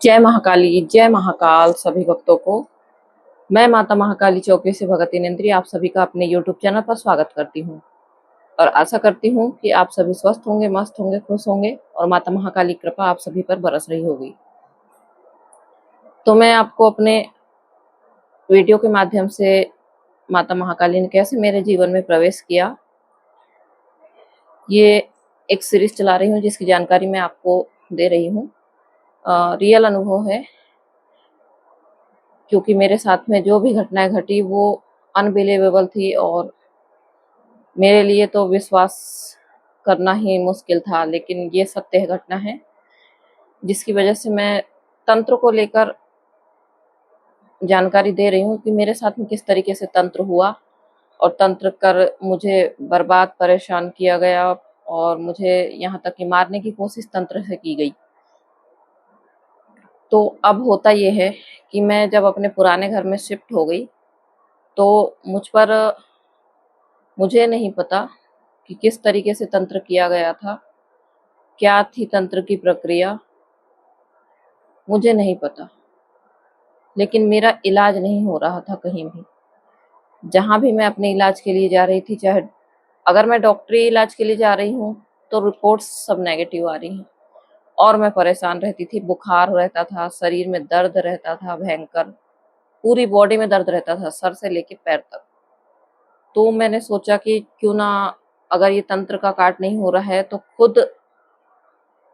जय महाकाली, जय महाकाल सभी भक्तों को। मैं माता महाकाली चौकी से भगत नेंद्री आप सभी का अपने यूट्यूब चैनल पर स्वागत करती हूँ और आशा करती हूँ कि आप सभी स्वस्थ होंगे, मस्त होंगे, खुश होंगे और माता महाकाली की कृपा आप सभी पर बरस रही होगी। तो मैं आपको अपने वीडियो के माध्यम से माता महाकाली ने कैसे मेरे जीवन में प्रवेश किया, ये एक सीरीज चला रही हूँ जिसकी जानकारी मैं आपको दे रही हूँ। रियल अनुभव है, क्योंकि मेरे साथ में जो भी घटनाएं घटी वो अनबिलीवेबल थी और मेरे लिए तो विश्वास करना ही मुश्किल था, लेकिन ये सत्य घटना है जिसकी वजह से मैं तंत्र को लेकर जानकारी दे रही हूँ कि मेरे साथ में किस तरीके से तंत्र हुआ और तंत्र कर मुझे बर्बाद परेशान किया गया और मुझे यहाँ तक कि मारने की कोशिश तंत्र से की गई। तो अब होता ये है कि मैं जब अपने पुराने घर में शिफ्ट हो गई तो मुझे नहीं पता कि किस तरीके से तंत्र किया गया था, क्या थी तंत्र की प्रक्रिया, मुझे नहीं पता। लेकिन मेरा इलाज नहीं हो रहा था कहीं भी। जहाँ भी मैं अपने इलाज के लिए जा रही थी, चाहे अगर मैं डॉक्टरी इलाज के लिए जा रही हूँ तो रिपोर्ट्स सब नेगेटिव आ रही हैं और मैं परेशान रहती थी। बुखार रहता था, शरीर में दर्द रहता था भयंकर, पूरी बॉडी में दर्द रहता था, सर से लेके पैर तक। तो मैंने सोचा कि क्यों ना, अगर ये तंत्र का काट नहीं हो रहा है तो खुद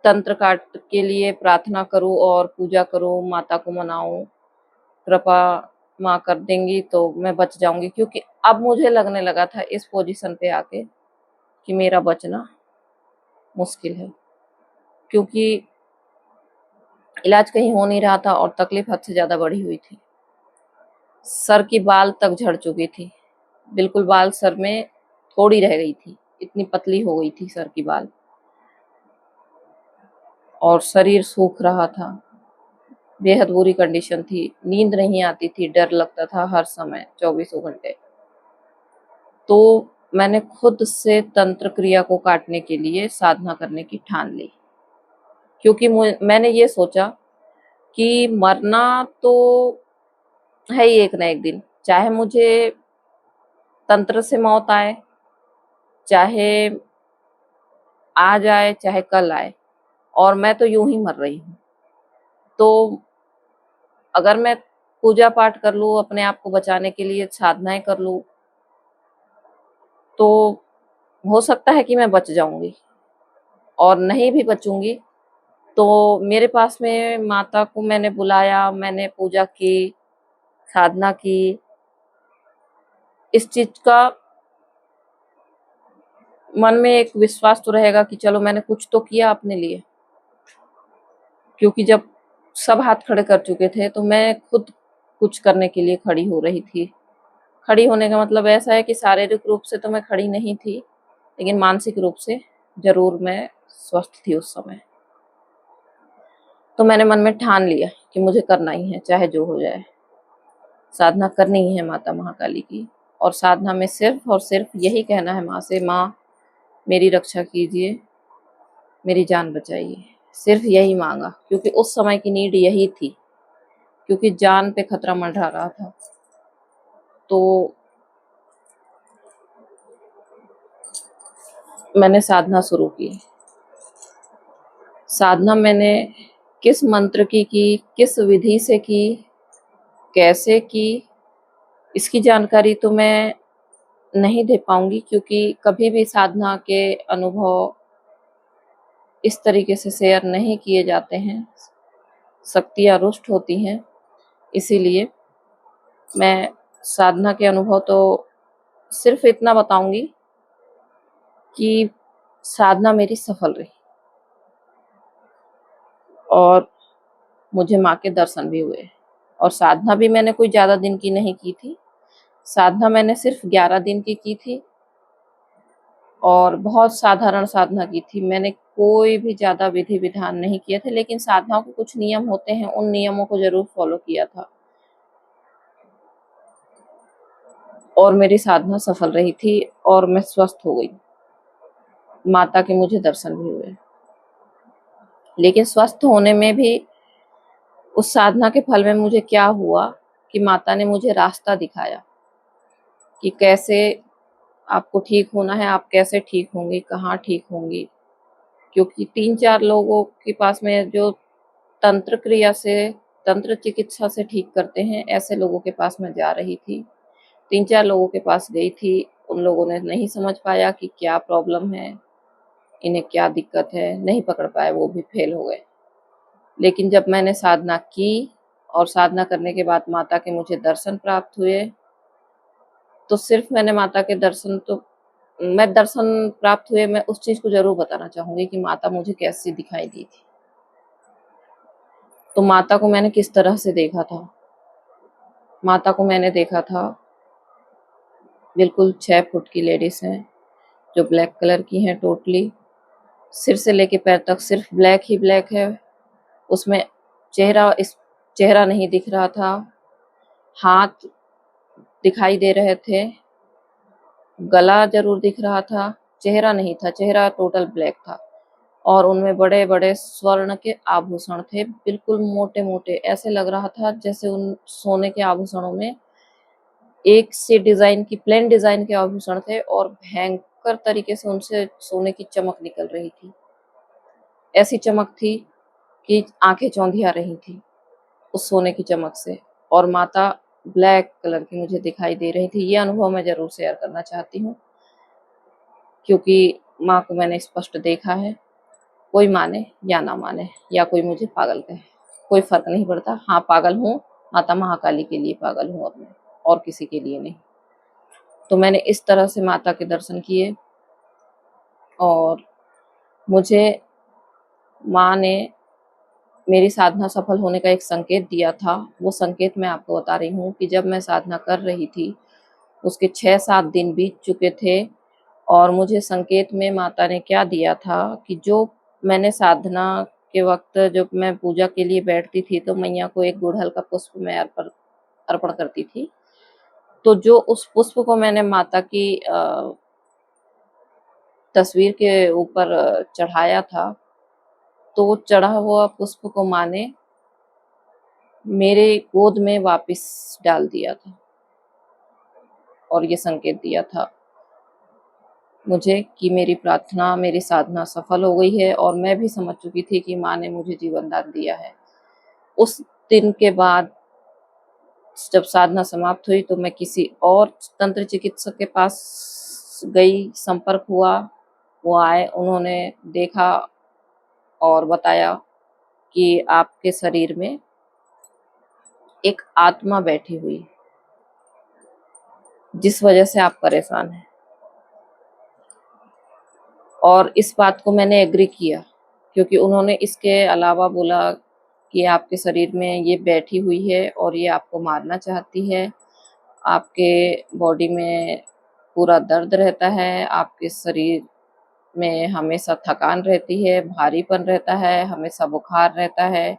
तंत्र काट के लिए प्रार्थना करूं और पूजा करूं, माता को मनाऊं, कृपा माँ कर देंगी तो मैं बच जाऊंगी। क्योंकि अब मुझे लगने लगा था इस पोजीशन पे आके कि मेरा बचना मुश्किल है, क्योंकि इलाज कहीं हो नहीं रहा था और तकलीफ हद से ज्यादा बढ़ी हुई थी। सर की बाल तक झड़ चुकी थी, बिल्कुल बाल सर में थोड़ी रह गई थी, इतनी पतली हो गई थी सर की बाल, और शरीर सूख रहा था। बेहद बुरी कंडीशन थी, नींद नहीं आती थी, डर लगता था हर समय 24 घंटे। तो मैंने खुद से तंत्र क्रिया को काटने के लिए साधना करने की ठान ली, क्योंकि मैंने ये सोचा कि मरना तो है ही एक ना एक दिन, चाहे मुझे तंत्र से मौत आए, चाहे आज आए, चाहे कल आए, और मैं तो यूं ही मर रही हूँ। तो अगर मैं पूजा पाठ कर लूँ, अपने आप को बचाने के लिए साधनाएं कर लूँ, तो हो सकता है कि मैं बच जाऊंगी, और नहीं भी बचूंगी तो मेरे पास में माता को मैंने बुलाया, मैंने पूजा की, साधना की, इस चीज का मन में एक विश्वास तो रहेगा कि चलो मैंने कुछ तो किया अपने लिए। क्योंकि जब सब हाथ खड़े कर चुके थे तो मैं खुद कुछ करने के लिए खड़ी हो रही थी। खड़ी होने का मतलब ऐसा है कि शारीरिक रूप से तो मैं खड़ी नहीं थी, लेकिन मानसिक रूप से जरूर मैं स्वस्थ थी उस समय। तो मैंने मन में ठान लिया कि मुझे करना ही है, चाहे जो हो जाए, साधना करनी ही है माता महाकाली की। और साधना में सिर्फ और सिर्फ यही कहना है माँ से, माँ मेरी रक्षा कीजिए, मेरी जान बचाइए। सिर्फ यही मांगा, क्योंकि उस समय की नीड यही थी, क्योंकि जान पे खतरा मंडरा रहा था। तो मैंने साधना शुरू की। साधना मैंने किस मंत्र की, किस विधि से की, कैसे की, इसकी जानकारी तो मैं नहीं दे पाऊंगी, क्योंकि कभी भी साधना के अनुभव इस तरीके से शेयर नहीं किए जाते हैं, शक्तियाँ रुष्ट होती हैं। इसीलिए मैं साधना के अनुभव तो सिर्फ इतना बताऊंगी कि साधना मेरी सफल रही और मुझे माँ के दर्शन भी हुए। और साधना भी मैंने कोई ज्यादा दिन की नहीं की थी, साधना मैंने सिर्फ 11 दिन की थी और बहुत साधारण साधना की थी। मैंने कोई भी ज्यादा विधि विधान नहीं किए थे, लेकिन साधना के कुछ नियम होते हैं, उन नियमों को जरूर फॉलो किया था और मेरी साधना सफल रही थी और मैं स्वस्थ हो गई। माता के मुझे दर्शन भी हुए, लेकिन स्वस्थ होने में भी उस साधना के फल में मुझे क्या हुआ कि माता ने मुझे रास्ता दिखाया कि कैसे आपको ठीक होना है, आप कैसे ठीक होंगी, कहाँ ठीक होंगी। क्योंकि 3-4 लोगों के पास में जो तंत्र क्रिया से, तंत्र चिकित्सा से ठीक करते हैं, ऐसे लोगों के पास मैं जा रही थी। 3-4 लोगों के पास गई थी, उन लोगों ने नहीं समझ पाया कि क्या प्रॉब्लम है, इन्हें क्या दिक्कत है, नहीं पकड़ पाए, वो भी फेल हो गए। लेकिन जब मैंने साधना की और साधना करने के बाद माता के मुझे दर्शन प्राप्त हुए, तो सिर्फ मैंने माता के दर्शन तो मैं दर्शन प्राप्त हुए, मैं उस चीज़ को ज़रूर बताना चाहूँगी कि माता मुझे कैसी दिखाई दी थी। तो माता को मैंने किस तरह से देखा था? माता को मैंने देखा था, बिल्कुल 6 फुट की लेडीज़ हैं, जो ब्लैक कलर की हैं टोटली। सिर से लेके पैर तक सिर्फ ब्लैक ही ब्लैक है। उसमें चेहरा नहीं दिख रहा था, हाथ दिखाई दे रहे थे, गला ज़रूर दिख रहा था, चेहरा नहीं था, चेहरा टोटल ब्लैक था। और उनमें बड़े-बड़े स्वर्ण के आभूषण थे, बिल्कुल मोटे-मोटे, ऐसे लग रहा था जैसे उन सोने के आभूषणों में एक से डिज़ाइन की प्लेन डिज़ाइन के आभूषण थे और भयंकर तरीके से उनसे सोने की चमक निकल रही थी। ऐसी चमक थी कि आँखें चौंधिया रही थी उस सोने की चमक से। और माता ब्लैक कलर की मुझे दिखाई दे रही थी। ये अनुभव मैं ज़रूर शेयर करना चाहती हूँ, क्योंकि माँ को मैंने स्पष्ट देखा है। कोई माने या ना माने, या कोई मुझे पागल कहे, कोई फ़र्क नहीं पड़ता। हाँ, पागल हूँ, माता महाकाली के लिए पागल हूँ अब मैं, और किसी के लिए नहीं। तो मैंने इस तरह से माता के दर्शन किए और मुझे माँ ने मेरी साधना सफल होने का एक संकेत दिया था। वो संकेत मैं आपको बता रही हूँ कि जब मैं साधना कर रही थी, उसके 6-7 दिन बीत चुके थे और मुझे संकेत में माता ने क्या दिया था कि जो मैंने साधना के वक़्त जब मैं पूजा के लिए बैठती थी, तो मैया को एक गुड़हल का पुष्प मैं अर्पण अर्पण करती थी। तो जो उस पुष्प को मैंने माता की तस्वीर के ऊपर चढ़ाया था, तो वो चढ़ा हुआ पुष्प को माँ ने मेरे गोद में वापस डाल दिया था और ये संकेत दिया था मुझे कि मेरी प्रार्थना, मेरी साधना सफल हो गई है और मैं भी समझ चुकी थी कि माँ ने मुझे जीवन दान दिया है। उस दिन के बाद जब साधना समाप्त हुई तो मैं किसी और तंत्र चिकित्सक के पास गई, संपर्क हुआ, वो आए, उन्होंने देखा और बताया कि आपके शरीर में एक आत्मा बैठी हुई है, जिस वजह से आप परेशान हैं। और इस बात को मैंने एग्री किया, क्योंकि उन्होंने इसके अलावा बोला कि आपके शरीर में ये बैठी हुई है और ये आपको मारना चाहती है। आपके बॉडी में पूरा दर्द रहता है, आपके शरीर में हमेशा थकान रहती है, भारीपन रहता है, हमेशा बुखार रहता है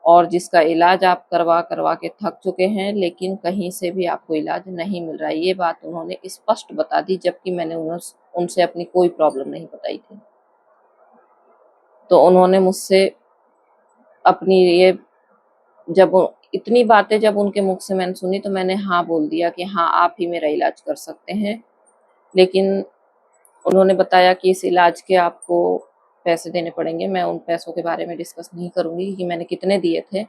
और जिसका इलाज आप करवा के थक चुके हैं, लेकिन कहीं से भी आपको इलाज नहीं मिल रहा है। ये बात उन्होंने स्पष्ट बता दी, जबकि मैंने उनसे अपनी कोई प्रॉब्लम नहीं बताई थी। तो उन्होंने मुझसे अपनी ये जब इतनी बातें जब उनके मुख से मैंने सुनी, तो मैंने हाँ बोल दिया कि हाँ, आप ही मेरा इलाज कर सकते हैं। लेकिन उन्होंने बताया कि इस इलाज के आपको पैसे देने पड़ेंगे। मैं उन पैसों के बारे में डिस्कस नहीं करूँगी कि मैंने कितने दिए थे।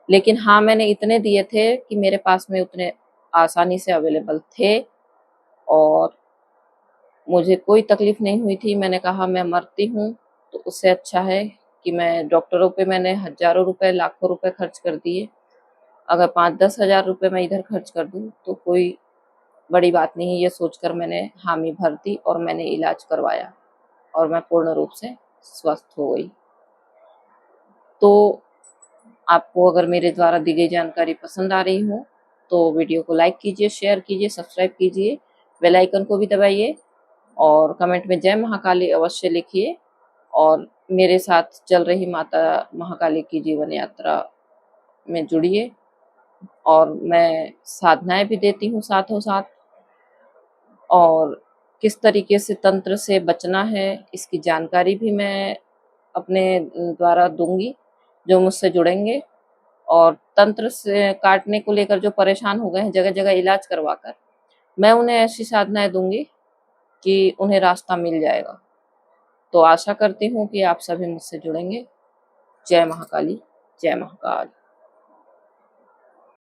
लेकिन हाँ, मैंने इतने दिए थे कि मेरे पास में उतने आसानी से अवेलेबल थे और मुझे कोई तकलीफ़ नहीं हुई थी। मैंने कहा मैं मरती हूँ, तो उससे अच्छा है कि मैं डॉक्टरों पे मैंने हज़ारों रुपए, लाखों रुपए खर्च कर दिए। अगर 5-10 हज़ार रुपए मैं इधर खर्च कर दूँ, तो कोई बड़ी बात नहीं है, ये सोचकर मैंने हामी भर दी और मैंने इलाज करवाया और मैं पूर्ण रूप से स्वस्थ हो गई। तो आपको अगर मेरे द्वारा दी गई जानकारी पसंद आ रही हो, तो वीडियो को लाइक कीजिए, शेयर कीजिए, सब्सक्राइब कीजिए, बेल आइकन को भी दबाइए और कमेंट में जय महाकाली अवश्य लिखिए और मेरे साथ चल रही माता महाकाली की जीवन यात्रा में जुड़िए। और मैं साधनाएँ भी देती हूँ साथों-साथ और किस तरीके से तंत्र से बचना है, इसकी जानकारी भी मैं अपने द्वारा दूँगी, जो मुझसे जुड़ेंगे। और तंत्र से काटने को लेकर जो परेशान हो गए हैं जगह जगह इलाज करवाकर, मैं उन्हें ऐसी साधनाएं दूंगी कि उन्हें रास्ता मिल जाएगा। तो आशा करती हूँ कि आप सभी मुझसे जुड़ेंगे। जय महाकाली, जय महाकाल।